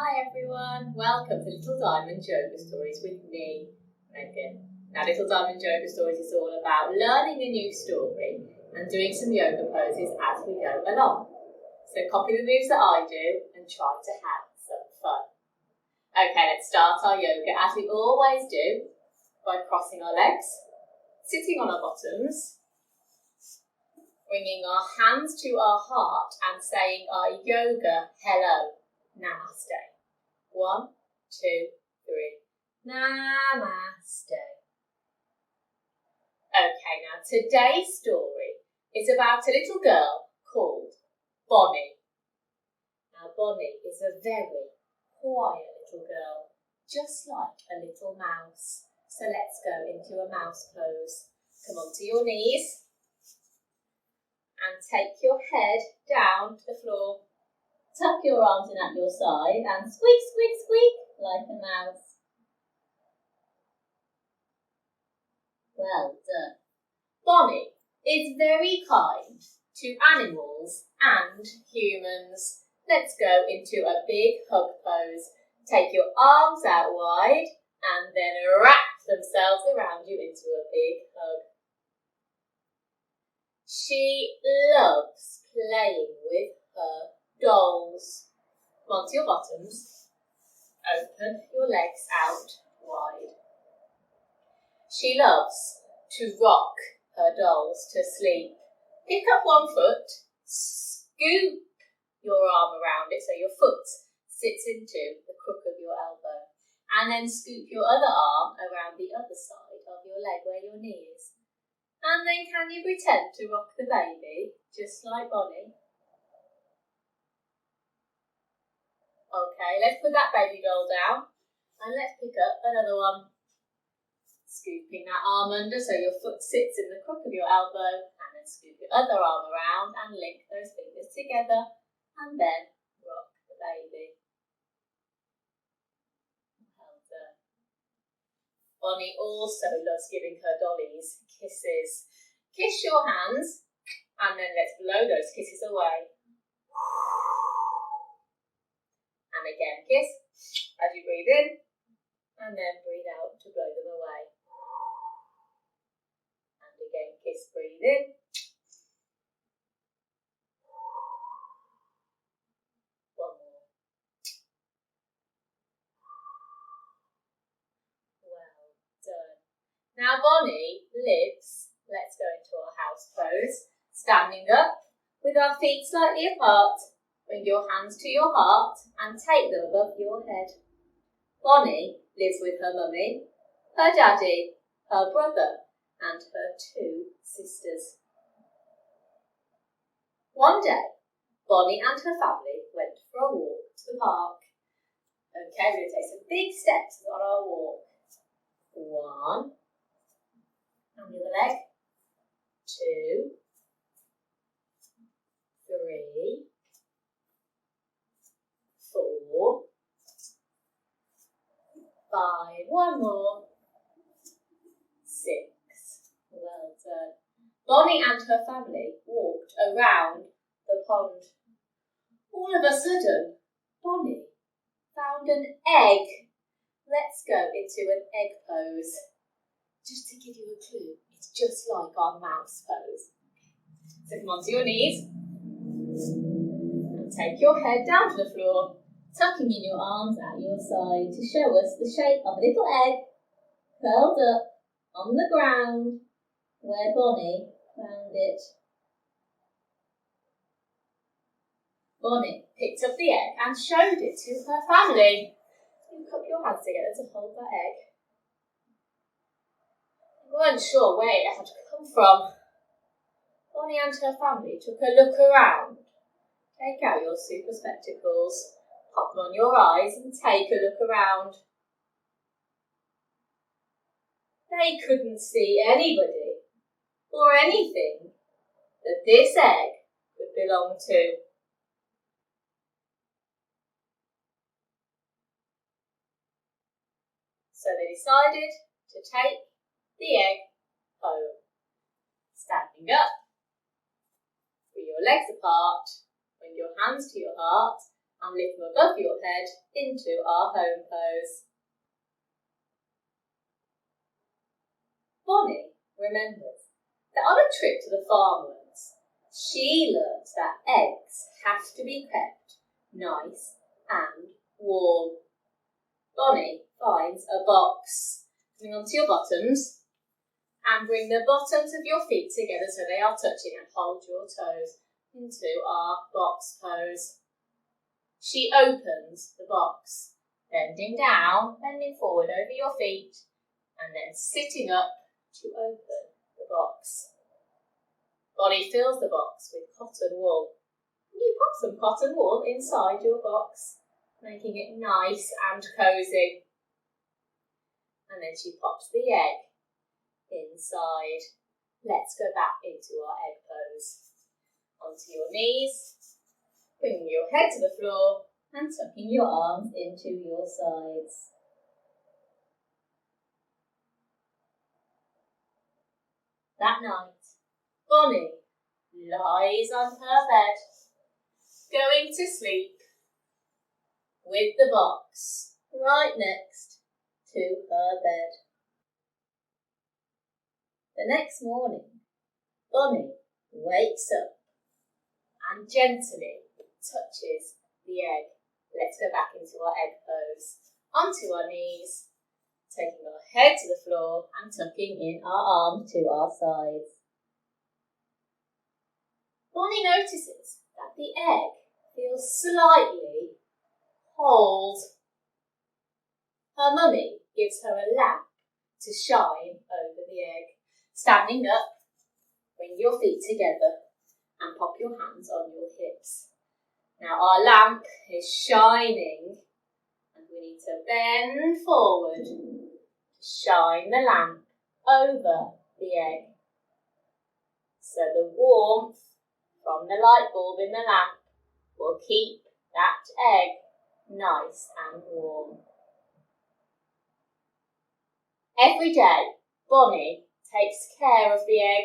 Hi everyone, welcome to Little Diamond Yoga Stories with me, Megan. Now Little Diamond Yoga Stories is all about learning a new story and doing some yoga poses as we go along. So copy the moves that I do and try to have some fun. Okay, let's start our yoga as we always do by crossing our legs, sitting on our bottoms, bringing our hands to our heart and saying our yoga hello. Namaste. 1, 2, 3. Namaste. Okay, now today's story is about a little girl called Bonnie. Now Bonnie is a very quiet little girl, just like a little mouse. So let's go into a mouse pose. Come onto your knees and take your head down to the floor. Tuck your arms in at your side and squeak, squeak, squeak like a mouse. Well done. Bonnie is very kind to animals and humans. Let's go into a big hug pose. Take your arms out wide and then wrap themselves around you into a big hug. She loves playing with her dolls. Come onto your bottoms. Open your legs out wide. She loves to rock her dolls to sleep. Pick up one foot, scoop your arm around it so your foot sits into the crook of your elbow, and then scoop your other arm around the other side of your leg where your knee is. And then can you pretend to rock the baby, just like Bonnie? Okay, let's put that baby doll down and let's pick up another one. Scooping that arm under so your foot sits in the crook of your elbow, and then scoop your other arm around and link those fingers together and then rock the baby. Well done. Bonnie also loves giving her dollies kisses. Kiss your hands and then let's blow those kisses away. And again, kiss as you breathe in and then breathe out to blow them away. And again, kiss, breathe in. One more. Well done. Now Bonnie lives, let's go into our house pose, standing up with our feet slightly apart. Bring your hands to your heart and take them above your head. Bonnie lives with her mummy, her daddy, her brother and her 2 sisters. One day, Bonnie and her family went for a walk to the park. Okay, we're going to take some big steps on our walk. 1, and the other leg. 2, 3, 4, 5, one more, 6. Well done. Bonnie and her family walked around the pond. All of a sudden, Bonnie found an egg. Let's go into an egg pose. Just to give you a clue, it's just like our mouse pose. So come onto your knees and take your head down to the floor, tucking in your arms at your side to show us the shape of a little egg curled up on the ground where Bonnie found it. Bonnie picked up the egg and showed it to her family. You cup your hands together to hold that egg. They weren't sure where it had come from. Bonnie and her family took a look around. Take out your super spectacles, pop them on your eyes and take a look around. They couldn't see anybody or anything that this egg could belong to. So they decided to take the egg home. Standing up, bring your legs apart, bring your hands to your heart and lift them above your head into our home pose. Bonnie remembers that on a trip to the farm once, she learnt that eggs have to be kept nice and warm. Bonnie finds a box. Coming onto your bottoms and bring the bottoms of your feet together so they are touching, and hold your toes into our box pose. She opens the box, bending down, bending forward over your feet, and then sitting up to open the box. Bonnie fills the box with cotton wool. You pop some cotton wool inside your box, making it nice and cosy. And then she pops the egg inside. Let's go back into our egg pose. Onto your knees, bringing your head to the floor and tucking your arms into your sides. That night, Bonnie lies on her bed, going to sleep with the box right next to her bed. The next morning, Bonnie wakes up and gently touches the egg. Let's go back into our egg pose. Onto our knees, taking our head to the floor and tucking in our arms to our sides. Bonnie notices that the egg feels slightly cold. Her mummy gives her a lamp to shine over the egg. Standing up, bring your feet together and pop your hands on your hips. Now our lamp is shining and we need to bend forward to shine the lamp over the egg. So the warmth from the light bulb in the lamp will keep that egg nice and warm. Every day, Bonnie takes care of the egg.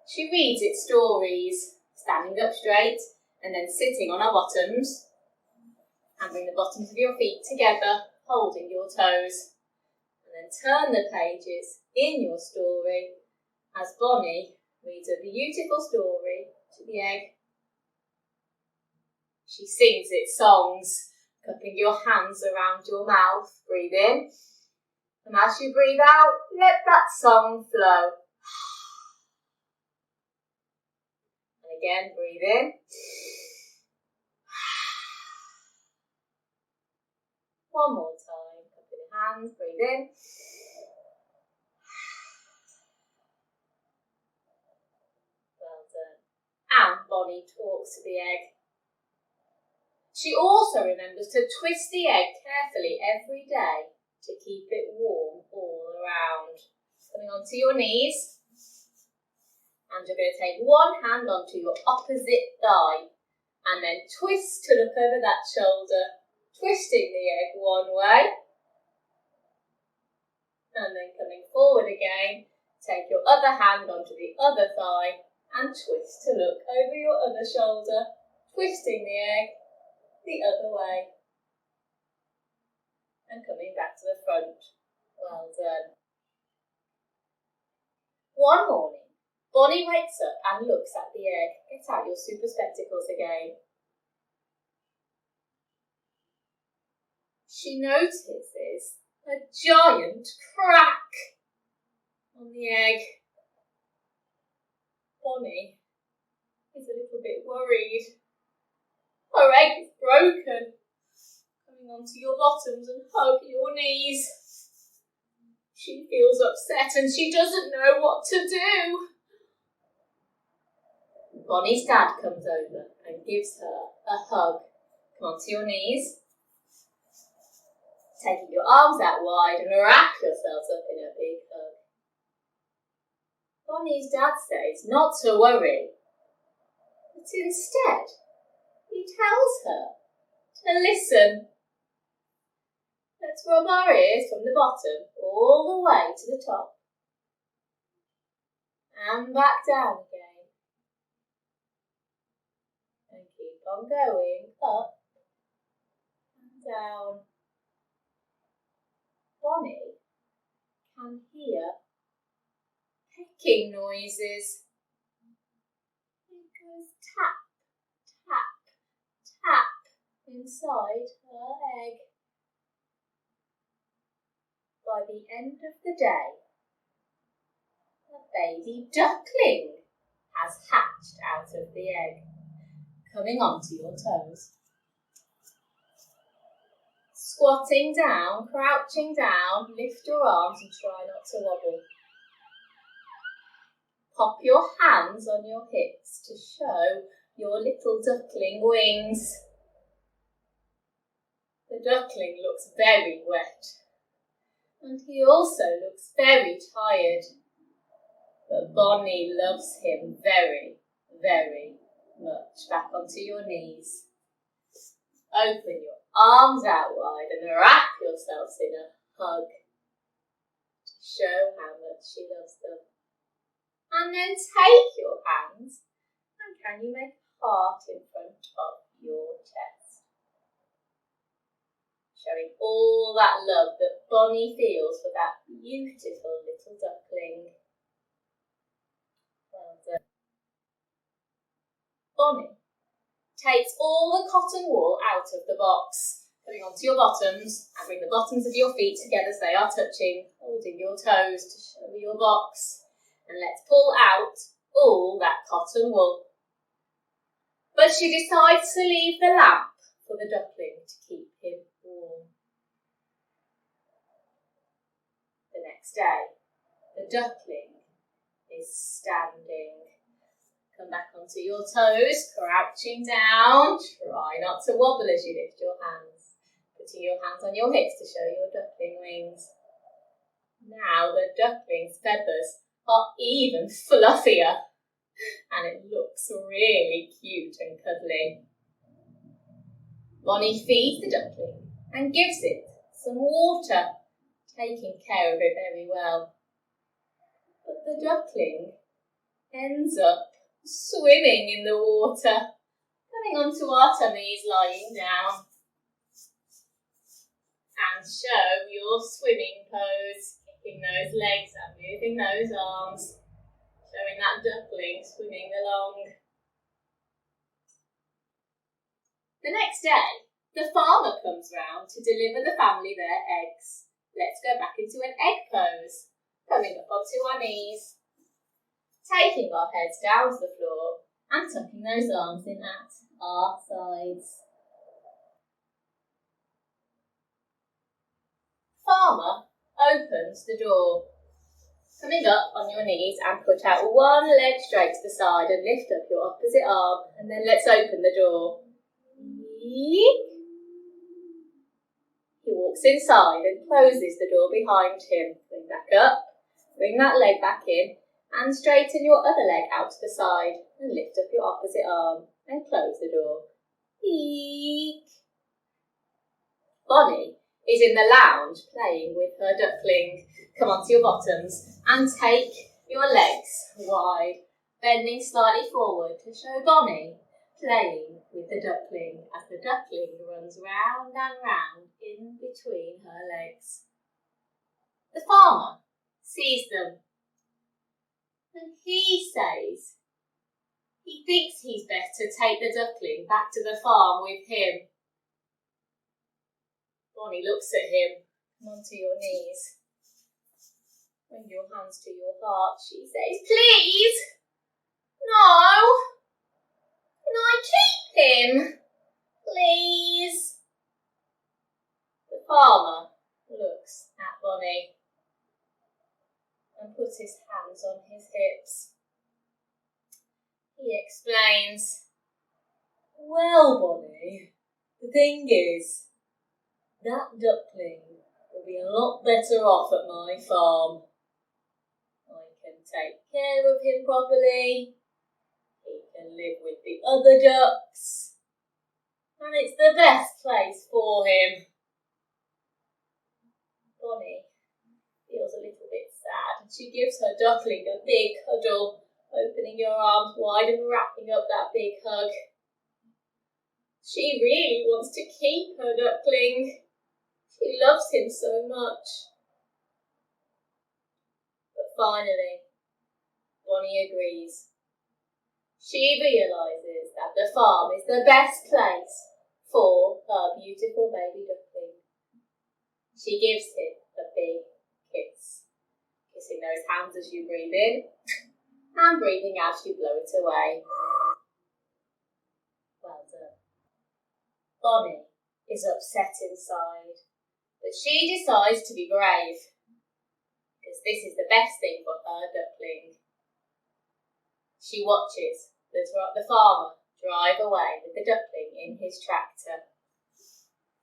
She reads its stories, standing up straight and then sitting on her bottoms. And bring the bottoms of your feet together, holding your toes. And then turn the pages in your story as Bonnie reads a beautiful story to the egg. She sings its songs, cupping your hands around your mouth. Breathe in. And as you breathe out, let that song flow. And again, breathe in. One more time, cupping the hands, breathe in. Well done. And Bonnie talks to the egg. She also remembers to twist the egg carefully every day to keep it warm all around. Coming onto your knees. And you're going to take one hand onto your opposite thigh and then twist to look over that shoulder, twisting the egg one way. And then coming forward again, take your other hand onto the other thigh and twist to look over your other shoulder, twisting the egg the other way. And coming back to the front. Well done. One morning, Bonnie wakes up and looks at the egg. Get out your super spectacles again. She notices a giant crack on the egg. Bonnie is a little bit worried. Her egg is broken. Coming onto your bottoms and hug your knees. She feels upset and she doesn't know what to do. Bonnie's dad comes over and gives her a hug. Come onto your knees. Taking your arms out wide and wrap yourselves up in a big hug. Bonnie's dad says not to worry, but instead he tells her to listen. Let's rub our ears from the bottom all the way to the top. And back down again. And keep on going up down. Bonnie can hear pecking noises. It goes tap, tap, tap inside her egg. By the end of the day, a baby duckling has hatched out of the egg, coming onto your toes. Squatting down, crouching down, lift your arms and try not to wobble. Pop your hands on your hips to show your little duckling wings. The duckling looks very wet, and he also looks very tired. But Bonnie loves him very, very much. Back onto your knees. Open your arms out wide and wrap yourselves in a hug to show how much she loves them. And then take your hands and can you make a heart in front of your chest? Showing all that love that Bonnie feels for that beautiful little duckling. Well done. Bonnie takes all the cotton wool out of the box, putting onto your bottoms, and bring the bottoms of your feet together so they are touching, holding your toes to show your box. And let's pull out all that cotton wool. But she decides to leave the lamp for the duckling to keep him warm. The next day, the duckling is standing. Come back onto your toes, crouching down. Try not to wobble as you lift your hands. Putting your hands on your hips to show your duckling wings. Now the duckling's feathers are even fluffier and it looks really cute and cuddly. Bonnie feeds the duckling and gives it some water, taking care of it very well. But the duckling ends up swimming in the water, coming onto our tummies, lying down. And show your swimming pose, kicking those legs and moving those arms, showing that duckling swimming along. The next day, the farmer comes round to deliver the family their eggs. Let's go back into an egg pose, coming up onto our knees. Taking our heads down to the floor and tucking those arms in at our sides. Farmer opens the door. Coming up on your knees and put out one leg straight to the side and lift up your opposite arm and then let's open the door. Yeek. He walks inside and closes the door behind him. Bring back up, bring that leg back in. And straighten your other leg out to the side and lift up your opposite arm and close the door. Eek. Bonnie is in the lounge playing with her duckling. Come onto your bottoms and take your legs wide, bending slightly forward to show Bonnie playing with the duckling as the duckling runs round and round in between her legs. The farmer sees them. And he says he thinks he's best to take the duckling back to the farm with him. Bonnie looks at him. Come onto your knees. Bring your hands to your heart. She says, please, no, can I keep him, please? The farmer looks at Bonnie and puts his hands on his hips. He explains, well, Bonnie, the thing is, that duckling will be a lot better off at my farm. I can take care of him properly, he can live with the other ducks, and it's the best place for him. Bonnie feels a little bit sad and she gives her duckling a big cuddle, opening your arms wide and wrapping up that big hug. She really wants to keep her duckling. She loves him so much. But finally, Bonnie agrees. She realises that the farm is the best place for her beautiful baby duckling. She gives him a big kiss, kissing those hands as you breathe in and breathing out as you blow it away. Well done. Bonnie is upset inside, but she decides to be brave, because this is the best thing for her duckling. She watches the farmer drive away with the duckling in his tractor.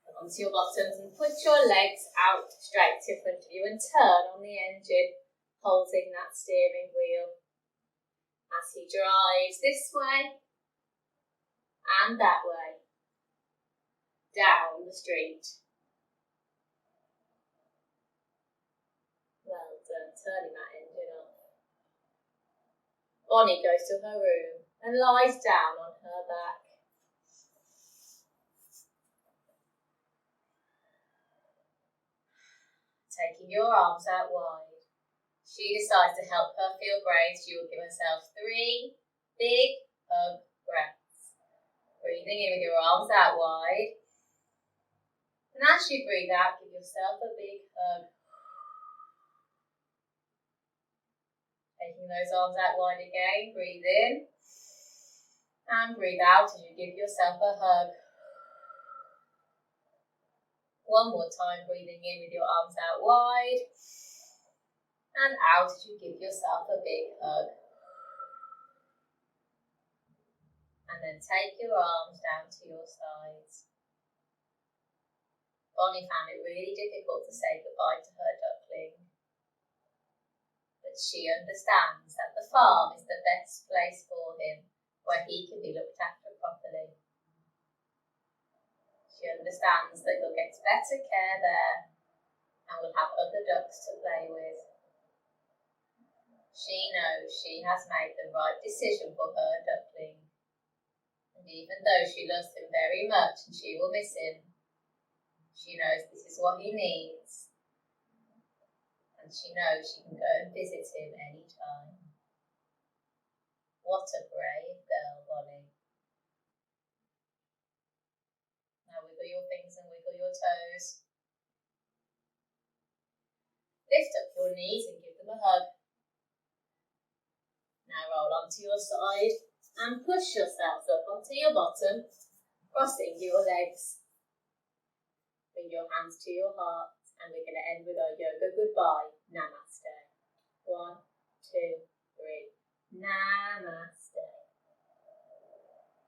Come onto your bottoms and put your legs out straight in front of you and turn on the engine, holding that steering wheel. As he drives this way and that way, down the street. Well done, turning that engine off. Bonnie goes to her room and lies down on her back. Taking your arms out wide, she decides to help her feel brave. She will give herself 3 big hug breaths. Breathing in with your arms out wide. And as you breathe out, give yourself a big hug. Taking those arms out wide again, breathe in. And breathe out as you give yourself a hug. One more time, breathing in with your arms out wide. And out as you give yourself a big hug. And then take your arms down to your sides. Bonnie found it really difficult to say goodbye to her duckling. But she understands that the farm is the best place for him, where he can be looked after properly. She understands that he'll get better care there and will have other ducks to play with. She knows she has made the right decision for her duckling. And even though she loves him very much and she will miss him, she knows this is what he needs. And she knows she can go and visit him any time. What a brave girl, Bonnie. Now wiggle your fingers and wiggle your toes. Lift up your knees and give them a hug. Now roll onto your side and push yourselves up onto your bottom, crossing your legs. Bring your hands to your heart, and we're going to end with our yoga goodbye. Namaste. 1, 2, 3. Namaste.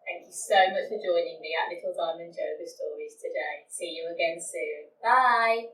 Thank you so much for joining me at Little Diamond Yoga Stories today. See you again soon. Bye.